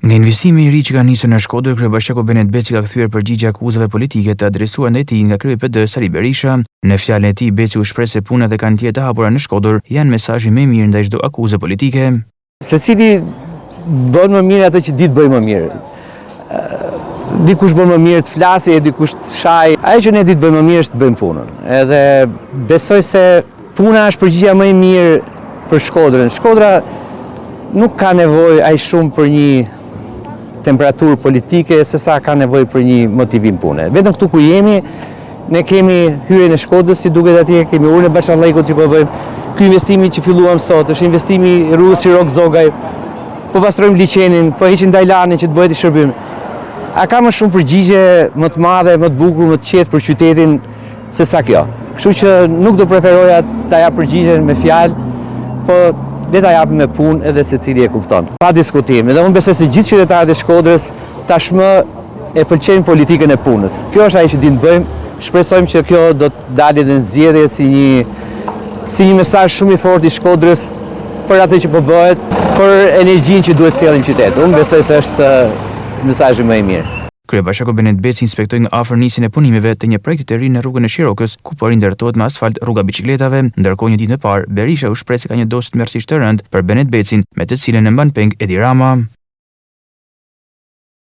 Nga investimi i ri që ka nisur në Shkodër, kryebashkiaku Benet Beci ka kthyer përgjigje akuzave politike të adresuara ndaj tij nga krye PD Sali Berisha. Në fjalën e tij, Beci u shpreh se punat e kantieret të hapura në Shkodër janë mesazhi më i mirë ndaj çdo akuze politike. Secili bën më mirë ato që ditë bëj më mirë. Dikush bën më mirë të flasë, dikush të shaj. Ajo që ne ditë bëjmë më mirë është të bëjmë punën. Edhe besoj se puna është përgjigjja më e mirë për Shkodrën. Shkodra nuk ka nevojë aq shumë për një temperaturë politike, sesa ka nevojë për një motivim pune. Vetëm këtu ku jemi, ne kemi hyrjen e Shkodrës, si duket atje, kemi urën e Bashallekut që po bëjmë. Ky investimi që filluam sot është investimi i rrugës Shirok-Zogaj. Po pastrojmë liçenin, po heqim Dajlanin që të bëhet i shërbim. A ka më shumë përgjigje më të madhe, më të bukur, më të qetë për qytetin se sa kjo. Kështu që nuk do preferoja ta jap përgjigjen me fjalë, po le ta japim me punë edhe secili e kupton. Pa diskutim. Edhe unë besoj se gjithë qytetarët e Shkodrës tashmë e pëlqejnë politikën e punës. Kjo është ajo që dimë të bëjmë. Shpresojmë që kjo do të dalë edhe në zgjedhje si një mesazh shumë i fortë i Shkodrës për atë që po bëhet, për energjinë që duhet sjellim qytet. Unë besoj se është mesazhi më i mirë. Kryebashkiaku Benet Beci inspektoi nga afër nisjen e punimeve të një projekti të ri në rrugën e Shirokës, ku po rindërtohet me asfalt rruga biçikletave. Ndërkohë, një ditë më parë, Berisha u shpreh se ka një dosje tmerrësisht të rëndë për Benet Becin, me të cilën e mban peng Edi Rama.